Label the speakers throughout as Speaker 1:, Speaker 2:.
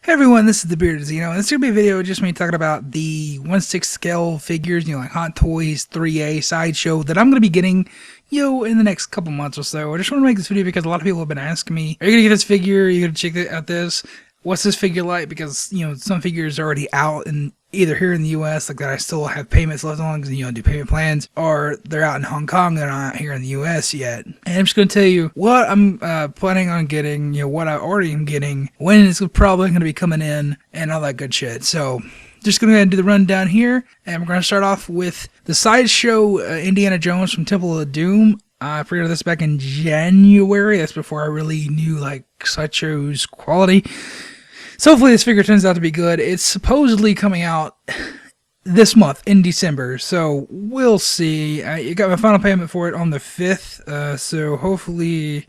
Speaker 1: Hey everyone, this is the Bearded Zeno, and this is going to be a video just me talking about the 1/6 scale figures, like Hot Toys 3A Sideshow that I'm going to be getting, in the next couple months or so. I just want to make this video because a lot of people have been asking me, are you going to get this figure? Are you going to check out this? What's this figure like? Because, some figures are already out and either here in the US, like that I still have payments left on because, do payment plans, or they're out in Hong Kong, they're not here in the US yet. And I'm just going to tell you what I'm planning on getting, what I already am getting, when it's probably going to be coming in, and all that good shit. So, just going to go ahead and do the rundown here, and we're going to start off with the Sideshow Indiana Jones from Temple of Doom. I pre-ordered this back in January. That's before I really knew, Sideshow's quality. So hopefully this figure turns out to be good. It's supposedly coming out this month in December, so we'll see. I got my final payment for it on the 5th, so hopefully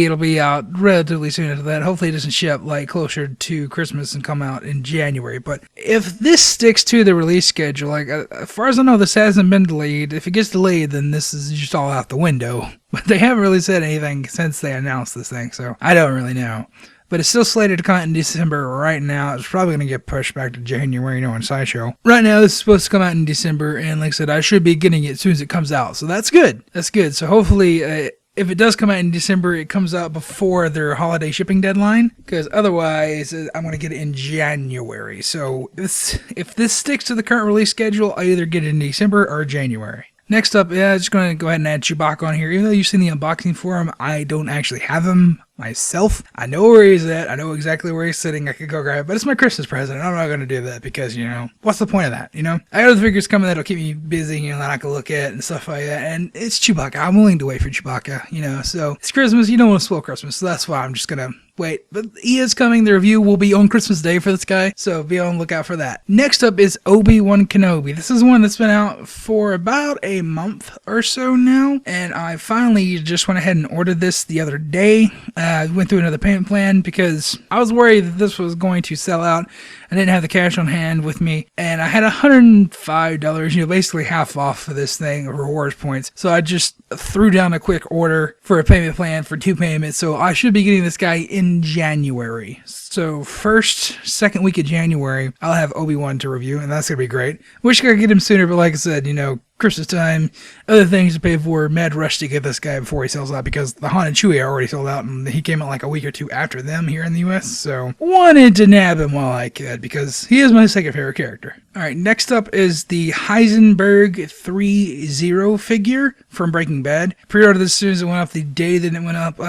Speaker 1: it'll be out relatively soon after that. Hopefully it doesn't ship closer to Christmas and come out in January. But if this sticks to the release schedule, as far as I know, this hasn't been delayed. If it gets delayed, then this is just all out the window. But they haven't really said anything since they announced this thing, so I don't really know. But it's still slated to come out in December right now. It's probably going to get pushed back to January, on Sideshow. Right now, this is supposed to come out in December, and like I said, I should be getting it as soon as it comes out. So that's good. That's good. So hopefully, if it does come out in December, it comes out before their holiday shipping deadline, because otherwise, I'm going to get it in January. So if this sticks to the current release schedule, I either get it in December or January. Next up, I'm just going to go ahead and add Chewbacca on here. Even though you've seen the unboxing for him, I don't actually have him myself. I know where he's at. I know exactly where he's sitting. I could go grab it, but it's my Christmas present. I'm not going to do that because, what's the point of that, I got other figures coming that'll keep me busy, that I can look at and stuff like that, and it's Chewbacca. I'm willing to wait for Chewbacca, so it's Christmas. You don't want to spoil Christmas, so that's why I'm just going to wait. But he is coming. The review will be on Christmas Day for this guy, so be on the lookout for that. Next up is Obi-Wan Kenobi. This is one that's been out for about a month or so now, and I finally just went ahead and ordered this the other day. I went through another payment plan because I was worried that this was going to sell out. I didn't have the cash on hand with me, and I had $105, basically half off for this thing of rewards points. So I just threw down a quick order for a payment plan for 2 payments. So I should be getting this guy in January. So second week of January, I'll have Obi-Wan to review, and that's going to be great. Wish I could get him sooner, but like I said, Christmas time, other things to pay for, mad rush to get this guy before he sells out because the Han and Chewie are already sold out and he came out a week or 2 after them here in the US, so wanted to nab him while I could because he is my second favorite character. Alright, next up is the Heisenberg Threezero figure from Breaking Bad. Pre-ordered this as soon as it went up, the day that it went up.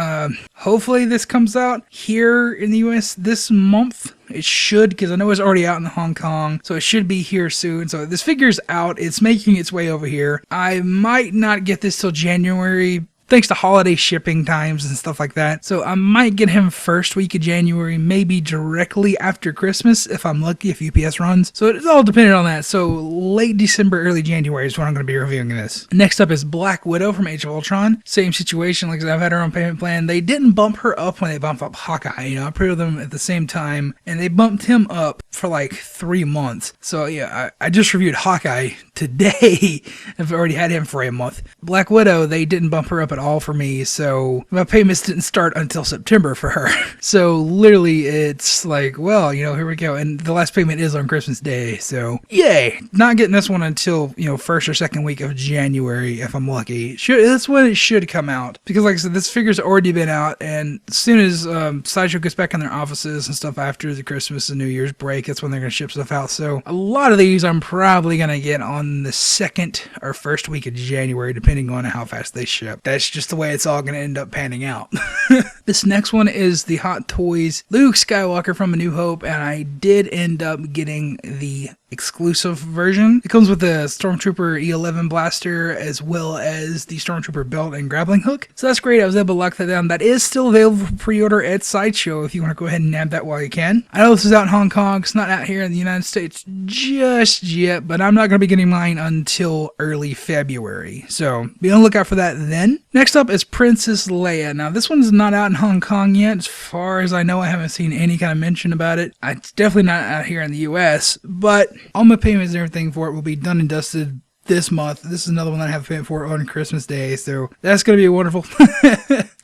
Speaker 1: Hopefully this comes out here in the US this month. It should, because I know it's already out in Hong Kong, so it should be here soon. So this figure's out. It's making its way over here. I might not get this till January, thanks to holiday shipping times and stuff like that. So I might get him first week of January, maybe directly after Christmas if I'm lucky, if UPS runs. So it's all dependent on that. So late December, early January is when I'm going to be reviewing this. Next up is Black Widow from Age of Ultron. Same situation, like I said, I've had her on payment plan. They didn't bump her up when they bumped up Hawkeye. I pre-ordered them at the same time, and they bumped him up for 3 months. So yeah, I just reviewed Hawkeye today. I've already had him for a month. Black Widow, they didn't bump her up at all for me, so my payments didn't start until September for her. So literally it's well, here we go, and the last payment is on Christmas Day, so yay. Not getting this one until first or second week of January if I'm lucky. That's when it should come out, because like I said, this figure's already been out, and as soon as Sideshow gets back in their offices and stuff after the Christmas and New Year's break, that's when they're going to ship stuff out. So a lot of these I'm probably going to get on the second or first week of January, depending on how fast they ship. That's just the way it's all going to end up panning out. This next one is the Hot Toys Luke Skywalker from A New Hope, and I did end up getting the exclusive version. It comes with the Stormtrooper E11 blaster as well as the Stormtrooper belt and grappling hook. So that's great. I was able to lock that down. That is still available for pre-order at Sideshow if you want to go ahead and nab that while you can. I know this is out in Hong Kong. It's not out here in the United States just yet, but I'm not going to be getting mine until early February. So be on the lookout for that then. Next up is Princess Leia. Now this one's not out in Hong Kong yet. As far as I know, I haven't seen any kind of mention about it. It's definitely not out here in the US, but all my payments and everything for it will be done and dusted this month. This is another one that I have a payment for on Christmas Day, so that's going to be wonderful.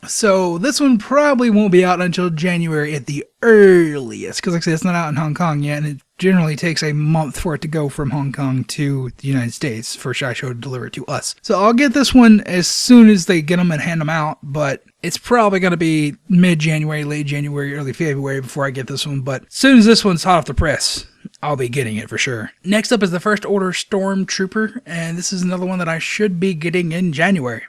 Speaker 1: So this one probably won't be out until January at the earliest, because like I said, it's not out in Hong Kong yet, and it generally takes a month for it to go from Hong Kong to the United States for Sideshow to deliver it to us. So I'll get this one as soon as they get them and hand them out, but it's probably going to be mid-January, late January, early February before I get this one, but as soon as this one's hot off the press, I'll be getting it for sure. Next up is the First Order Stormtrooper, and this is another one that I should be getting in January.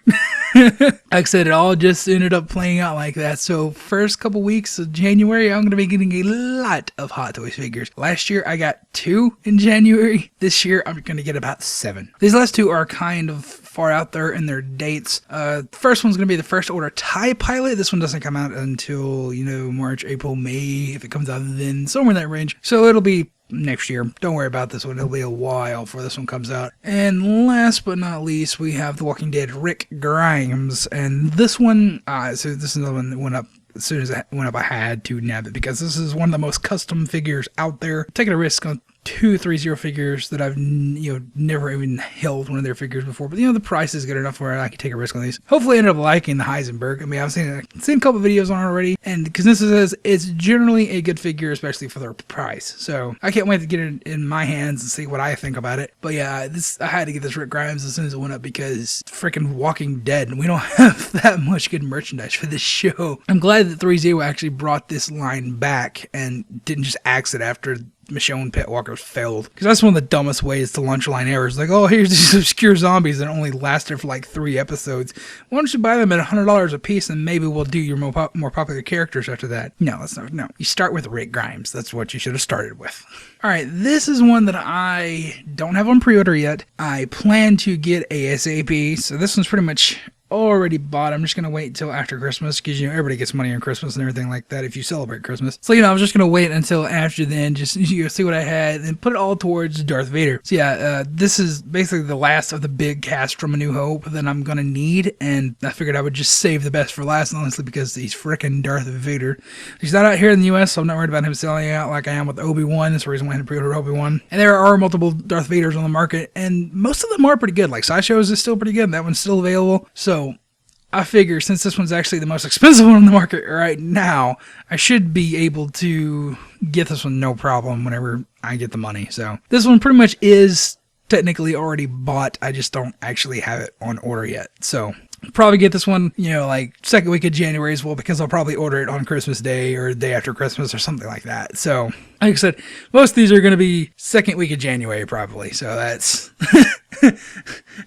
Speaker 1: Like I said, it all just ended up playing out like that. So first couple weeks of January, I'm going to be getting a lot of Hot Toys figures. Last year, I got 2 in January. This year, I'm going to get about 7. These last 2 are kind of far out there in their dates. First one's going to be the First Order TIE Pilot. This one doesn't come out until, March, April, May, if it comes out then, somewhere in that range. So it'll be next year. Don't worry about this one. It'll be a while before this one comes out. And last but not least, we have The Walking Dead Rick Grimes. And this one, so this is another one that went up. As soon as it went up, I had to nab it because this is one of the most custom figures out there. Taking a risk on 2 Threezero figures that I've never even held one of their figures before, but the price is good enough where I can take a risk on these. Hopefully I end up liking the Heisenberg. I mean, I've seen a couple of videos on it already, and because this says it's generally a good figure, especially for their price. So I can't wait to get it in my hands and see what I think about it. But yeah, I had to get this Rick Grimes as soon as it went up because freaking Walking Dead, and we don't have that much good merchandise for this show. I'm glad that Threezero actually brought this line back and didn't just axe it after Michonne Pet Walkers failed, because that's one of the dumbest ways to launch line errors. Like, oh, here's these obscure zombies that only lasted for like 3 episodes. Why don't you buy them at $100 a piece, and maybe we'll do your more popular characters after that? No, that's not. No, you start with Rick Grimes. That's what you should have started with. All right, this is one that I don't have on pre-order yet. I plan to get ASAP, so this one's pretty much already bought. I'm just going to wait until after Christmas because, everybody gets money on Christmas and everything like that if you celebrate Christmas. So, I was just going to wait until after then, just see what I had and put it all towards Darth Vader. So, yeah, this is basically the last of the big cast from A New Hope that I'm going to need, and I figured I would just save the best for last, honestly, because he's freaking Darth Vader. He's not out here in the US, so I'm not worried about him selling out like I am with ObiWan. That's the reason why I had to pre-order ObiWan. And there are multiple Darth Vaders on the market, and most of them are pretty good. Like, Sideshow's is still pretty good. That one's still available. So I figure since this one's actually the most expensive one on the market right now, I should be able to get this one no problem whenever I get the money. So this one pretty much is technically already bought. I just don't actually have it on order yet. So probably get this one, like second week of January as well, because I'll probably order it on Christmas Day or day after Christmas or something like that. So like I said, most of these are going to be second week of January probably. So that's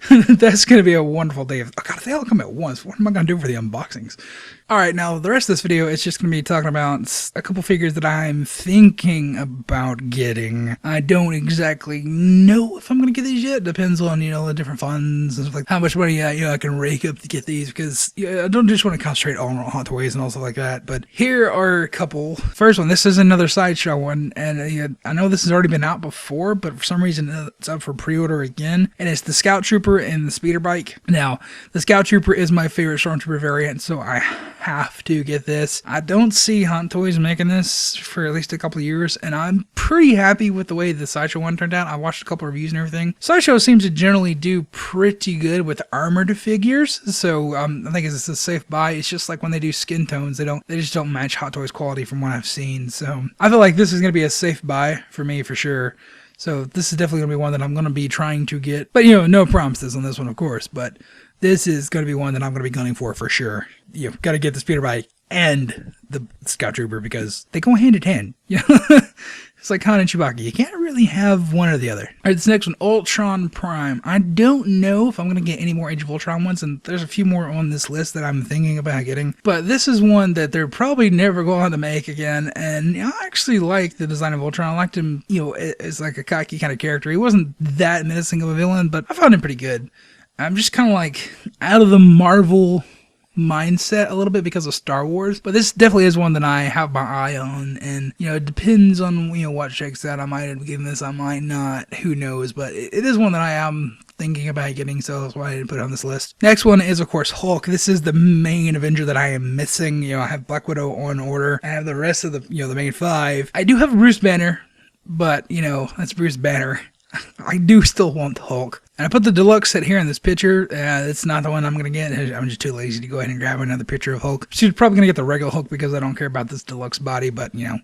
Speaker 1: that's going to be a wonderful day. Oh God, if they all come at once, what am I going to do for the unboxings? All right, now the rest of this video is just going to be talking about a couple figures that I'm thinking about getting. I don't exactly know if I'm going to get these yet. Depends on, the different funds and stuff like how much money I can rake up to get these, because I don't just want to concentrate on Hot Toys and all stuff like that. But here are a couple. First one, this is another Sideshow one, and I know this has already been out before, but for some reason it's up for pre-order again, and it's the Scout Trooper and the Speeder Bike. Now, the Scout Trooper is my favorite Stormtrooper variant, so I have to get this. I don't see Hot Toys making this for at least a couple of years, and I'm pretty happy with the way the Sideshow one turned out. I watched a couple of reviews and everything. Sideshow seems to generally do pretty good with armored figures, so I think it's a safe buy. It's just like when they do skin tones, they just don't match Hot Toys quality from what I've seen. So I feel like this is going to be a safe buy for me for sure. So this is definitely going to be one that I'm going to be trying to get. But, no promises on this one, of course. But this is going to be one that I'm going to be gunning for sure. You've got to get the Speeder Bike and the Scout Trooper because they go hand in hand. It's like Han and Chewbacca. You can't really have one or the other. All right, this next one, Ultron Prime. I don't know if I'm going to get any more Age of Ultron ones, and there's a few more on this list that I'm thinking about getting. But this is one that they're probably never going to make again, and I actually like the design of Ultron. I liked him, as like a cocky kind of character. He wasn't that menacing of a villain, but I found him pretty good. I'm just kind of like out of the Marvel mindset a little bit because of Star Wars, but this definitely is one that I have my eye on, and it depends on what checks out. I might end up getting this, I might not, who knows, but it is one that I am thinking about getting, so that's why I didn't put it on this list. Next one is of course Hulk. This is the main Avenger that I am missing. I have Black Widow on order. I have the rest of the the main 5. I do have Bruce Banner, but that's Bruce Banner. I do still want Hulk. And I put the deluxe set here in this picture. It's not the one I'm going to get. I'm just too lazy to go ahead and grab another picture of Hulk. She's probably going to get the regular Hulk because I don't care about this deluxe body, but, you know,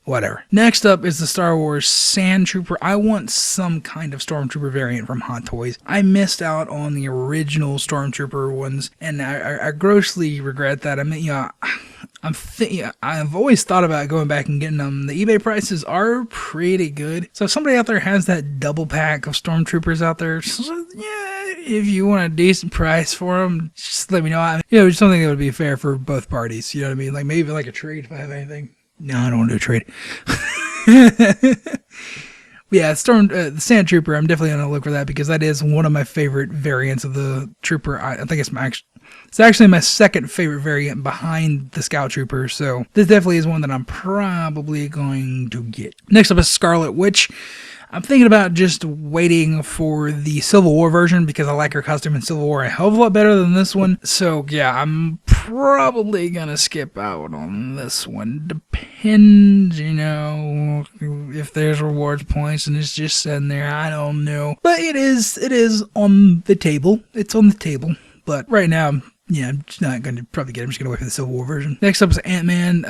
Speaker 1: whatever. Next up is the Star Wars Sandtrooper. I want some kind of Stormtrooper variant from Hot Toys. I missed out on the original Stormtrooper ones, and I grossly regret that. I mean, you know, I've always thought about going back and getting them. The eBay prices are pretty good. So if somebody out there has that double pack of Stormtroopers out there, yeah, if you want a decent price for them, just let me know. You know, just something that would be fair for both parties. You know what I mean? Like maybe like a trade if I have anything. No, I don't want to do a trade. Yeah, the Sandtrooper, I'm definitely going to look for that because that is one of my favorite variants of the Trooper. I think it's actually my second favorite variant behind the Scout Trooper, so this definitely is one that I'm probably going to get. Next up is Scarlet Witch. I'm thinking about just waiting for the Civil War version because I like her costume in Civil War a hell of a lot better than this one. So yeah, I'm probably gonna skip out on this one. Depends, you know, if there's rewards points and it's just sitting there. I don't know, but it is on the table. It's on the table. But right now, yeah, I'm just not going to probably get it. I'm just going to wait for the Civil War version. Next up is Ant-Man.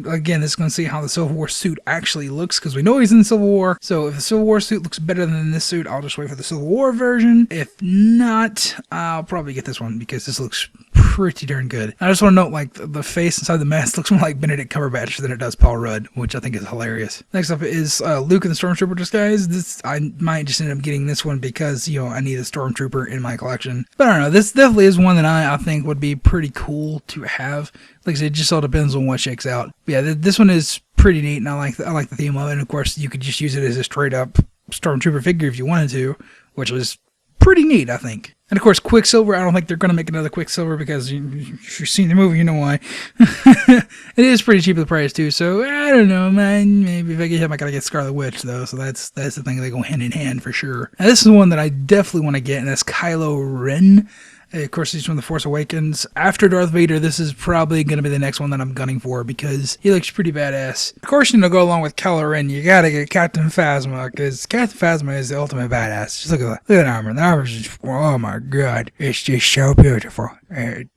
Speaker 1: Again, this is going to see how the Civil War suit actually looks because we know he's in the Civil War. So if the Civil War suit looks better than this suit, I'll just wait for the Civil War version. If not, I'll probably get this one because this looks pretty darn good. I just want to note, like, the face inside the mask looks more like Benedict Cumberbatch than it does Paul Rudd, which I think is hilarious. Next up is Luke in the Stormtrooper disguise. I might just end up getting this one because, you know, I need a Stormtrooper in my collection. But I don't know. This definitely is one that I think would be pretty cool to have. Like I said, it just all depends on what shakes out. But yeah, this one is pretty neat, and I like the theme of it. And of course, you could just use it as a straight up Stormtrooper figure if you wanted to, which was pretty neat, I think. And of course, Quicksilver, I don't think they're going to make another Quicksilver because if you've seen the movie, you know why. It is pretty cheap at the price too, so I don't know, man. Maybe if I get him, I gotta get Scarlet Witch though, so that's the thing. They go hand in hand for sure. Now this is one that I definitely want to get, and that's Kylo Ren. Of course, he's from The Force Awakens. After Darth Vader, this is probably going to be the next one that I'm gunning for because he looks pretty badass. Of course, you know, go along with Kylo Ren, you gotta get Captain Phasma because Captain Phasma is the ultimate badass. Just look at that armor. The armor's just, oh my god, it's just so beautiful. It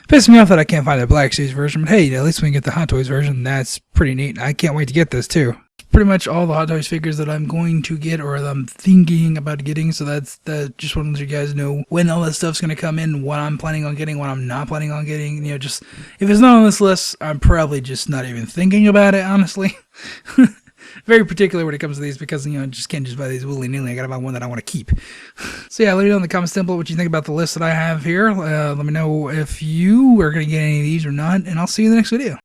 Speaker 1: pisses me off that I can't find the Black Series version, but hey, at least we can get the Hot Toys version. That's pretty neat. I can't wait to get this too. Pretty much all the Hot Toys figures that I'm going to get or that I'm thinking about getting, so that's just want to let you guys know when all that stuff's going to come in, what I'm planning on getting, what I'm not planning on getting. You know, just if it's not on this list, I'm probably just not even thinking about it, honestly. Very particular when it comes to these because, you know, I just can't just buy these willy-nilly. I gotta buy one that I want to keep. So yeah, let me know in the comments template what you think about the list that I have here. Let me know if you are going to get any of these or not, and I'll see you in the next video.